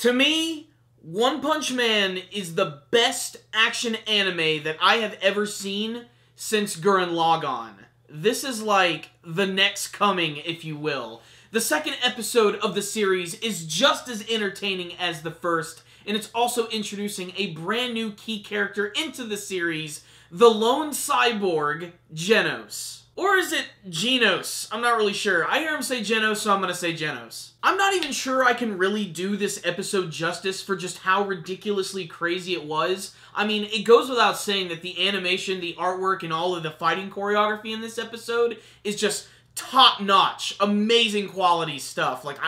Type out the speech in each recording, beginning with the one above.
To me, One Punch Man is the best action anime that I have ever seen since Gurren Lagann. This is like the next coming, if you will. The second episode of the series is just as entertaining as the first, and it's also introducing a brand new key character into the series, the lone cyborg, Genos. Or is it Genos? I'm not really sure. I hear him say Genos, so I'm gonna say Genos. I'm not even sure I can really do this episode justice for just how ridiculously crazy it was. I mean, it goes without saying that the animation, the artwork, and all of the fighting choreography in this episode is just top-notch, amazing quality stuff. Like,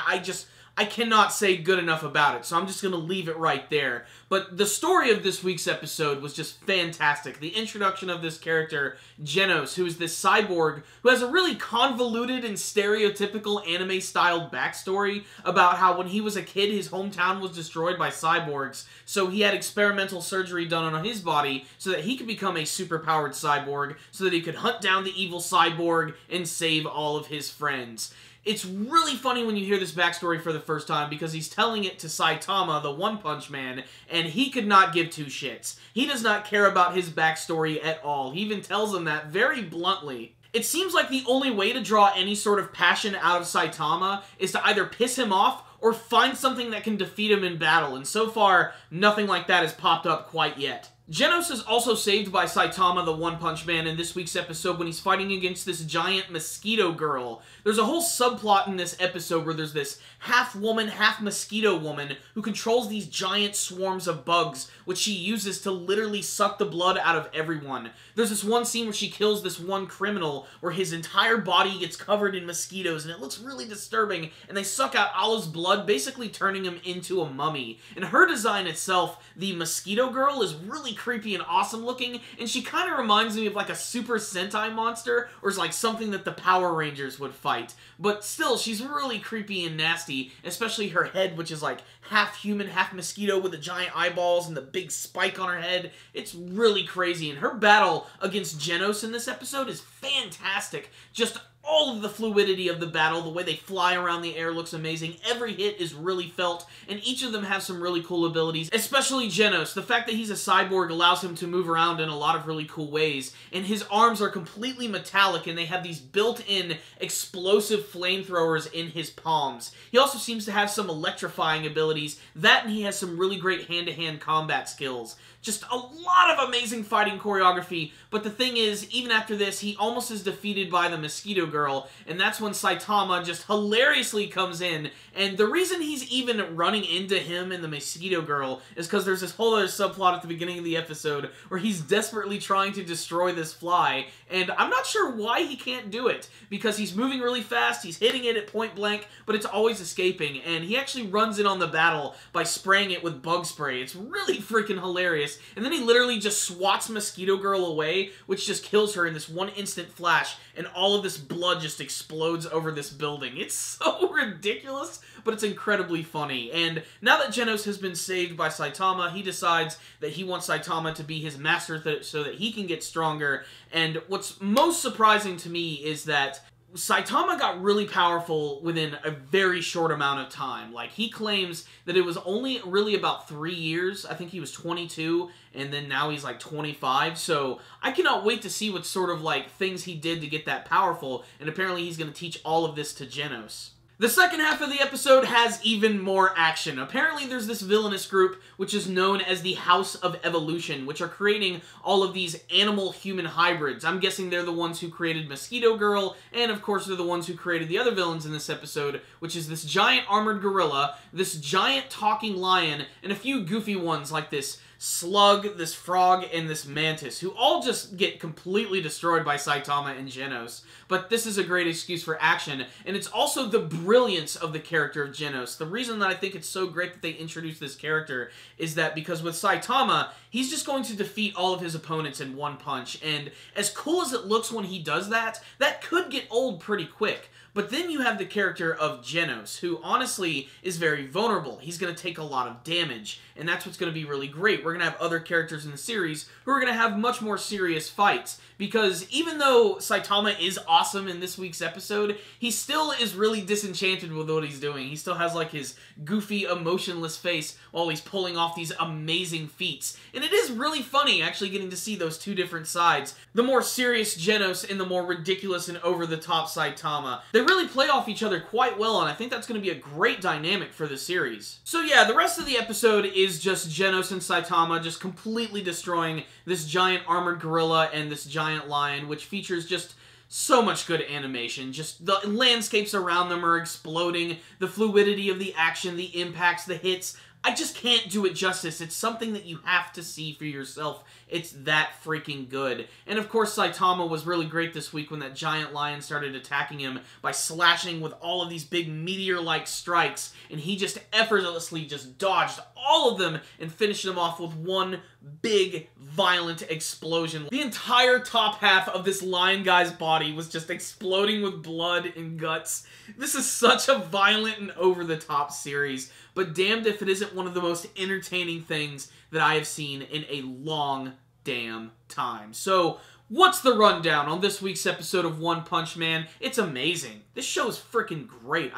I cannot say good enough about it, so I'm just gonna leave it right there. But the story of this week's episode was just fantastic. The introduction of this character, Genos, who is this cyborg who has a really convoluted and stereotypical anime-styled backstory about how when he was a kid, his hometown was destroyed by cyborgs, so he had experimental surgery done on his body so that he could become a superpowered cyborg, so that he could hunt down the evil cyborg and save all of his friends. It's really funny when you hear this backstory for the first time because he's telling it to Saitama, the One-Punch Man, and he could not give two shits. He does not care about his backstory at all. He even tells him that very bluntly. It seems like the only way to draw any sort of passion out of Saitama is to either piss him off or find something that can defeat him in battle, and so far, nothing like that has popped up quite yet. Genos is also saved by Saitama the One-Punch Man in this week's episode when he's fighting against this giant mosquito girl. There's a whole subplot in this episode where there's this half-woman, half-mosquito woman who controls these giant swarms of bugs, which she uses to literally suck the blood out of everyone. There's this one scene where she kills this one criminal where his entire body gets covered in mosquitoes, and it looks really disturbing, and they suck out all his blood, basically turning him into a mummy. And her design itself, the mosquito girl, is really creepy and awesome looking, and she kind of reminds me of like a Super Sentai monster, or is like something that the Power Rangers would fight. But still, she's really creepy and nasty, especially her head, which is like half human, half mosquito with the giant eyeballs and the big spike on her head. It's really crazy, and her battle against Genos in this episode is fantastic. Just all of the fluidity of the battle, the way they fly around the air looks amazing. Every hit is really felt, and each of them have some really cool abilities, especially Genos. The fact that he's a cyborg allows him to move around in a lot of really cool ways, and his arms are completely metallic, and they have these built-in explosive flamethrowers in his palms. He also seems to have some electrifying abilities. That, and he has some really great hand-to-hand combat skills. Just a lot of amazing fighting choreography, but the thing is, even after this, he almost is defeated by the Mosquito Girl, and that's when Saitama just hilariously comes in, and the reason he's even running into him and the Mosquito Girl is because there's this whole other subplot at the beginning of the episode where he's desperately trying to destroy this fly, and I'm not sure why he can't do it, because he's moving really fast, he's hitting it at point blank, but it's always escaping, and he actually runs in on the battle by spraying it with bug spray. It's really freaking hilarious. And then he literally just swats Mosquito Girl away, which just kills her in this one instant flash, and all of this blood just explodes over this building. It's so ridiculous, but it's incredibly funny. And now that Genos has been saved by Saitama, he decides that he wants Saitama to be his master so that he can get stronger. And what's most surprising to me is that Saitama got really powerful within a very short amount of time. Like, he claims that it was only really about 3 years. I think he was 22, and then now he's like 25. So I cannot wait to see what sort of like things he did to get that powerful, and apparently he's going to teach all of this to Genos. The second half of the episode has even more action. Apparently there's this villainous group which is known as the House of Evolution, which are creating all of these animal-human hybrids. I'm guessing they're the ones who created Mosquito Girl, and of course they're the ones who created the other villains in this episode, which is this giant armored gorilla, this giant talking lion, and a few goofy ones like this slug, this frog, and this mantis, who all just get completely destroyed by Saitama and Genos. But this is a great excuse for action, and it's also the brilliance of the character of Genos. The reason that I think it's so great that they introduced this character is that because with Saitama, he's just going to defeat all of his opponents in one punch, and as cool as it looks when he does that, that could get old pretty quick. But then you have the character of Genos, who honestly is very vulnerable. He's going to take a lot of damage, and that's what's going to be really great. We're going to have other characters in the series who are going to have much more serious fights, because even though Saitama is awesome in this week's episode, he still is really disenchanted with what he's doing. He still has like his goofy, emotionless face while he's pulling off these amazing feats. And it is really funny actually getting to see those two different sides. The more serious Genos and the more ridiculous and over-the-top Saitama. They really play off each other quite well, and I think that's going to be a great dynamic for the series. So yeah, the rest of the episode is just Genos and Saitama just completely destroying this giant armored gorilla and this giant lion, which features just so much good animation. Just the landscapes around them are exploding, the fluidity of the action, the impacts, the hits. I just can't do it justice. It's something that you have to see for yourself. It's that freaking good. And of course, Saitama was really great this week when that giant lion started attacking him by slashing with all of these big meteor-like strikes, and he just effortlessly just dodged all of them and finished them off with one big, violent explosion. The entire top half of this lion guy's body was just exploding with blood and guts. This is such a violent and over-the-top series, but damned if it isn't one of the most entertaining things that I have seen in a long damn time. So, what's the rundown on this week's episode of One Punch Man? It's amazing. This show is freaking great.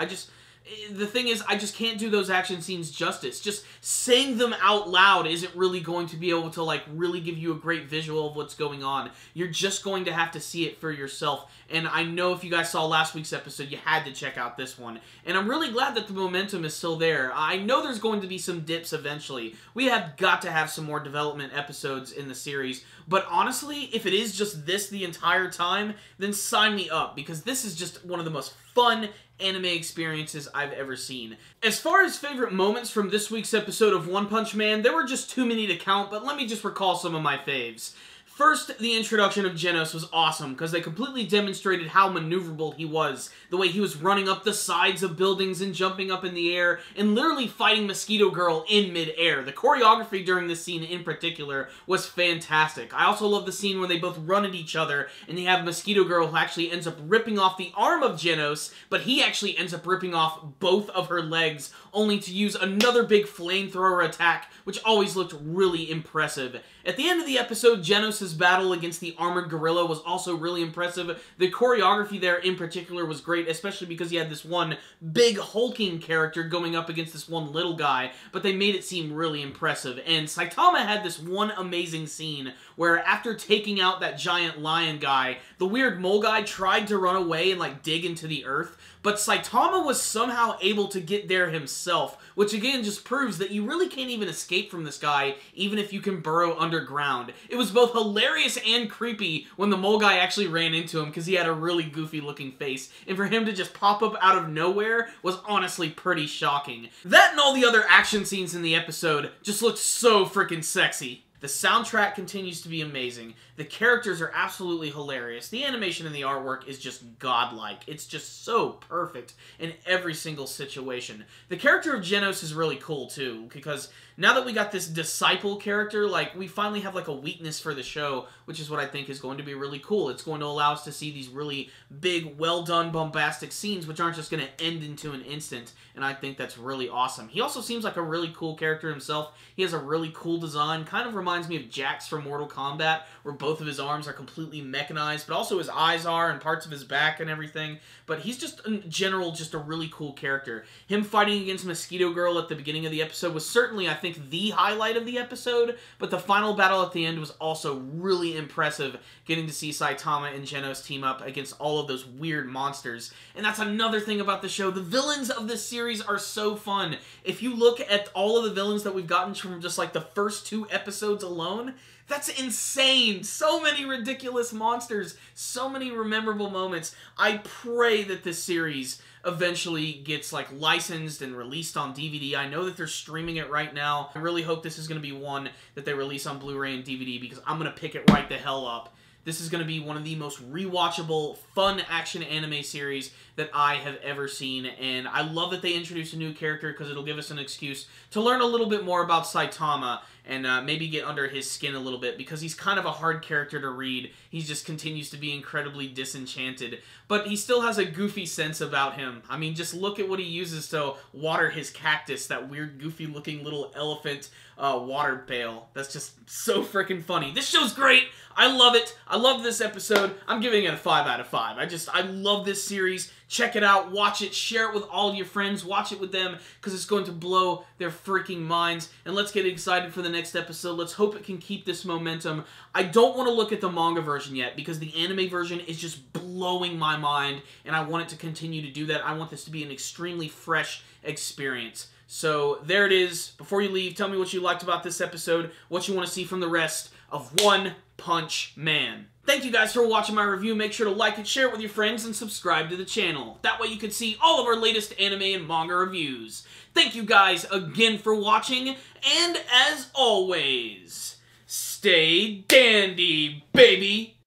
The thing is, I just can't do those action scenes justice. Just saying them out loud isn't really going to be able to, like, really give you a great visual of what's going on. You're just going to have to see it for yourself. And I know if you guys saw last week's episode, you had to check out this one. And I'm really glad that the momentum is still there. I know there's going to be some dips eventually. We have got to have some more development episodes in the series. But honestly, if it is just this the entire time, then sign me up. Because this is just one of the most fun anime experiences I've ever seen. As far as favorite moments from this week's episode of One Punch Man, there were just too many to count, but let me just recall some of my faves. First, the introduction of Genos was awesome, because they completely demonstrated how maneuverable he was. The way he was running up the sides of buildings and jumping up in the air, and literally fighting Mosquito Girl in mid-air. The choreography during this scene in particular was fantastic. I also love the scene where they both run at each other, and they have Mosquito Girl who actually ends up ripping off the arm of Genos, but he actually ends up ripping off both of her legs, only to use another big flamethrower attack, which always looked really impressive. At the end of the episode, Genos' battle against the armored gorilla was also really impressive. The choreography there in particular was great, especially because you had this one big hulking character going up against this one little guy, but they made it seem really impressive. And Saitama had this one amazing scene where after taking out that giant lion guy, the weird mole guy tried to run away and like dig into the earth, but Saitama was somehow able to get there himself, which again just proves that you really can't even escape from this guy, even if you can burrow underground. It was both hilarious and creepy when the mole guy actually ran into him, because he had a really goofy looking face, and for him to just pop up out of nowhere was honestly pretty shocking. That and all the other action scenes in the episode just looked so freaking sexy. The soundtrack continues to be amazing. The characters are absolutely hilarious. The animation and the artwork is just godlike. It's just so perfect in every single situation. The character of Genos is really cool too, because now that we got this disciple character, like, we finally have like a weakness for the show, which is what I think is going to be really cool. It's going to allow us to see these really big, well-done, bombastic scenes, which aren't just going to end into an instant, and I think that's really awesome. He also seems like a really cool character himself. He has a really cool design, kind of reminds me of Jax from Mortal Kombat, where both of his arms are completely mechanized, but also his eyes are, and parts of his back and everything. But he's just, in general, just a really cool character. Him fighting against Mosquito Girl at the beginning of the episode was certainly, I think, the highlight of the episode, but the final battle at the end was also really impressive, getting to see Saitama and Genos team up against all of those weird monsters. And that's another thing about the show. The villains of this series are so fun. If you look at all of the villains that we've gotten from just like the first 2 episodes alone, that's insane! So many ridiculous monsters, so many memorable moments. I pray that this series eventually gets like licensed and released on DVD. I know that they're streaming it right now. I really hope this is going to be one that they release on Blu-ray and DVD, because I'm going to pick it right the hell up. This is going to be one of the most rewatchable, fun action anime series that I have ever seen, and I love that they introduced a new character, because it'll give us an excuse to learn a little bit more about Saitama, and maybe get under his skin a little bit, because he's kind of a hard character to read. He just continues to be incredibly disenchanted. but he still has a goofy sense about him. I mean, just look at what he uses to water his cactus, that weird, goofy-looking little elephant water pail. That's just so freaking funny. This show's great! I love it. I love this episode. I'm giving it a 5 out of 5. I love this series. Check it out, watch it, share it with all of your friends, watch it with them, because it's going to blow their freaking minds. And let's get excited for the next episode. Let's hope it can keep this momentum. I don't want to look at the manga version yet, because the anime version is just blowing my mind, and I want it to continue to do that. I want this to be an extremely fresh experience. So, there it is. Before you leave, tell me what you liked about this episode, what you want to see from the rest of One Punch Man. Thank you guys for watching my review. Make sure to like it, share it with your friends, and subscribe to the channel. That way you can see all of our latest anime and manga reviews. Thank you guys again for watching, and as always, stay dandy, baby!